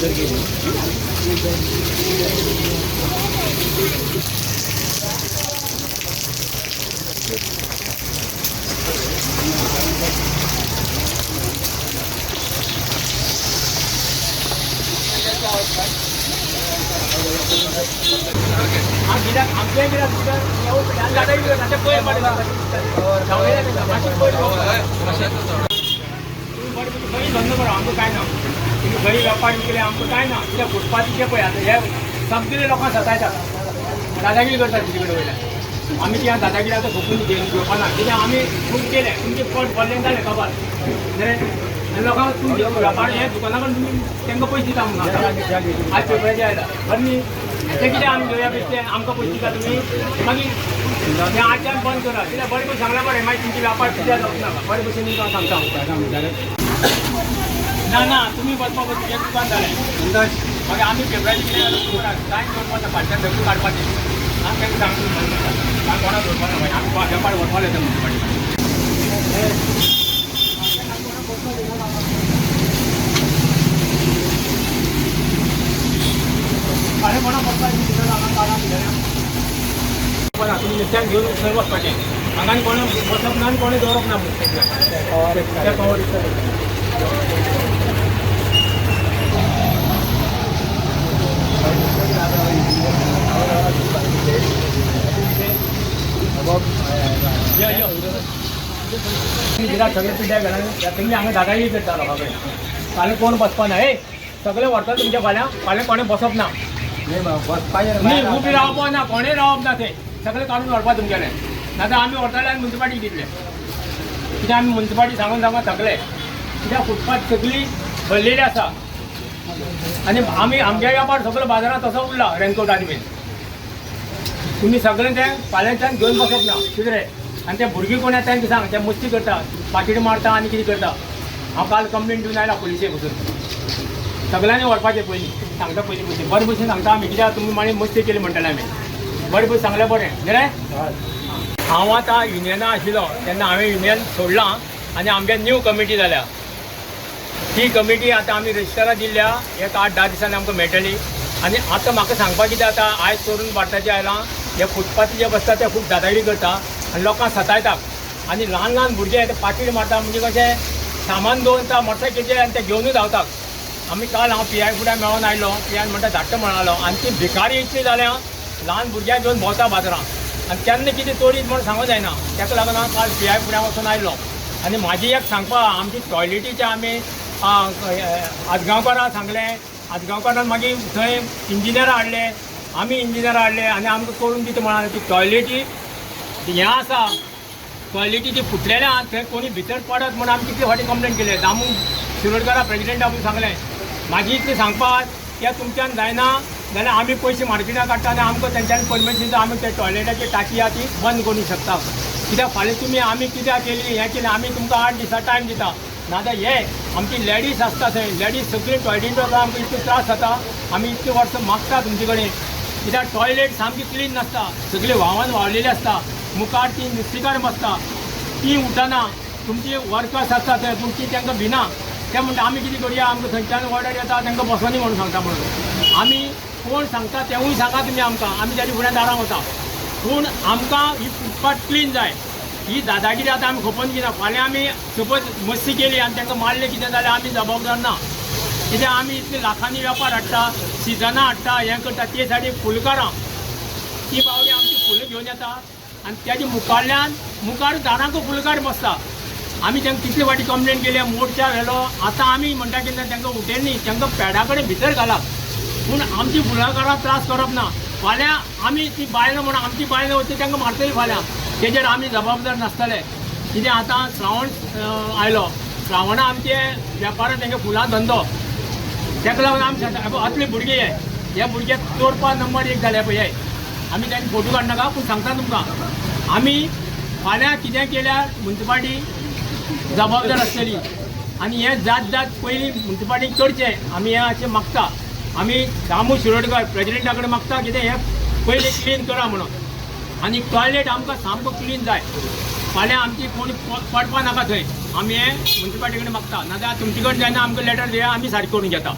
बंद करा आमचं काय ना तुम्ही घरी व्यापार केले आमचं काय ना त्या फुटपाथीचे पळय आता हे संपलेले लोकांना सतायतात दादागिरी करतात तिकडे वयल्या आम्ही त्या दादागिरी आता झोपून घेवपाना कित्याक आमी खूब केले तुमचे पट भरले जाले कबाल लोकांक तुमचे व्यापार हे दुकानाकडे तुम्ही तांकां पयशे दिता आमकां आज पेपराचेर आयला बरें न्ही ते कितें आमी घेवया बेश्टे आमकां पयशे दिता तुमी मागीर हे आजच्यान बंद करा कित्याक बरे भशेन सांगल्यार बरें मागीर तुमचे व्यापार कित्याक जावंक नाका बरे भशेन तुमकां सांगता ना तुम्ही बसपा एक दुकान जालें मागीर आमी फेब्रुवारी कितें कांय करपाना फाटल्यान धक्को काडपाचें आमी तांकां सांगता कोणाक दवरपाना मागीर आमी व्यापार व्हरपाक येता म्युन्सिपाल्टी फाल्यां कोणाक वचपाक तुमी निश्चयान घेवन खंय वचपाचें हांगा आनी कोणें बसप ना आनी कोणें दवरप ना ते कवर सगळे पिड्या घालून तुम्ही हांगा दादागिरी करता लोकां कडेन फाल्यां कोण बसपाना हे सगळे व्हरता तुमच्या फाल्यां कोणें बसप ना न्ही उबी रावप ना कोणें रावप ना ते सगळे काडून व्हरपा तुमगेले नाजाल्यार आमी व्हरताले आनी म्युन्सिपाल्टीक दितले कित्याक आमी म्युन्सिपाल्टी सांगून थकले कित्याक फुटपाथ सगळी भरलेली आसा आनी आमी आमगे व्यापार सगळो बाजारांत तसो उरला रेनकोटांनी बीन तुमी सगळें तें फाल्यांच्यान घेवन बसप ना कितें आनी ते भुरगीं कोण येता तांकां सांग ते मस्ती करता पाकिट मारता आनी कितें करता हांव काल कंप्लेन दिवन आयला पुलिशेक वचून सगळ्यांनी व्हरपाचें पयलीं सांगता पयलीं पयलीं बरे भशेन सांगता आमी कित्याक तुमी मागीर मस्ती केली म्हणटले आमी बरे भशेन सांगलें बरें न्ही रे हांव आतां युनियना आशिल्लो तेन्ना हांवें युनियन सोडलां आनी आमगे न्यू कमिटी जाल्या ती कमिटी आतां आमी रजिस्टराक दिल्ल्या एक 8-10 दिसांनी आमकां मेळटली आनी आतां म्हाका सांगपाक कितें जाता आयज सोडून भारताचें आयलां हे फुटपाथी जे बसता ते खूब दादागिरी करता आनी लोकांक सतायतात आनी ल्हान ल्हान भुरगे ते पाकीट मारता म्हणजे कशें सामान दवरता मोटरसायकलीचेर आनी ते घेवनूच धांवतात आमी काल हांव PI फुड्यान मेळोन आयलो PI म्हणटा धाडटा म्हणालो आनी ती भिकारी इतली जाल्या ल्हान भुरग्यांक घेवन भोंवता बाजारांत आनी केन्ना कितें चोरीत म्हण सांगूं जायना ताका लागून हांव काल PI फुड्यान वचून आयलो आनी म्हाजी एक सांगपा आमची टॉयलेटीचें आमी आजगांवकारां सांगलें आजगांवकारान मागीर थंय इंजिनियरां हाडले आमी इंजिनियरां हाडले आनी आमकां करून दिता म्हणाले ती टॉयलेटी हें आसा टॉयलेटी ती फुटलेल्या थंय कोणी भितर पडत म्हण आमी कितले फावटी कंप्लेन केले दामू शिरोडकारा प्रेजिडेंट आपूण सांगलें म्हाजी इतलें सांगपाक त्या तुमच्यान जायना जाल्यार आमी पयशे मार्केटाक काडटा आनी आमकां तेंच्यांनी परमिशन दिता आमी ते टॉयलेटाची टाकी आहा ती बंद करूंक शकता कित्याक फाल्यां तुमी आमी कित्याक केली हें केलें आमी तुमकां 8 दिसा टायम दिता नाजाल्यार हे आमची लेडीज आसता थंय लेडीज सगळी टॉयलेट वता आमकां इतलो त्रास जाता आमी इतले वर्सां मागता तुमचे कडेन कित्याक टॉयलेट सामकी क्लीन नासता सगळी व्हांवन व्हांवलेली आसता मुखार ती नुस्तेकार बसता ती उठना तुमची वर्कर्स आसता थंय तुमची तांकां भिना ते म्हणटा आमी कितें करया आमकां थंयच्यान ऑर्डर येता तांकां बसोनी म्हणून सांगता म्हणून आमी कोण सांगता तेवूय सांगा तुमी आमकां आमी तेच्या फुड्यान दारां वता पूण आमकां ही फुटपाथ क्लीन जाय ही दादागिरी आतां आमी खपोवन घेना फाल्यां आमी सपोज मस्ती केली आनी तांकां मारलें कितें जाल्यार आमी जबाबदार ना कित्याक आमी इतले लाखांनी वेपार हाडटा सिजनां हाडटा हें करता ते सायडीक फुलकारां ती बावडी आमची फुलां घेवन येता आनी तेजे मुखारल्यान मुखार दारांक फुलकार बसता आमी तांकां कितले फावटी कंप्लेन केली मोर्चा व्हेलो आतां आमी म्हणटा कितें तांकां उठयन न्ही तांकां पॅडा कडेन भितर घालात पूण आमची फुलाकारां त्रास करप ना फाल्यां आमी ती बायलां म्हणून आमची बायलां वचती तांकां मारतली फाल्यां तेजेर आमी जबाबदार नासतले कितें आतां श्रावण आयलो श्रावणा आमचे वेपारान तांकां फुलां धंदो ताका लागून आमी सांगता असले भुरगे हे भुरगे चोरपा नंबर 1 जाले पळय आमी तांचे फोटो काडनाका पूण सांगता तुमकां आमी फाल्यां कितें केल्यार म्युन्सिपाल्टी जबाबदार आसतली आनी हें जात पयलीं म्युन्सिपाल्टीक करचें आमी हें अशें मागता आमी दामू शिरोडकर प्रेजिडेंटा कडेन मागता कितें हें पयलीं क्लीन करा म्हणून आनी टॉयलेट आमकां सामको क्लीन जाय फाल्यां आमची कोणी पडपा नाका थंय आमी हें म्युन्सिपाल्टी कडेन मागता नाजाल्यार तुमचे कडेन जायना आमकां लेटर दिया आमी सारकें करून घेता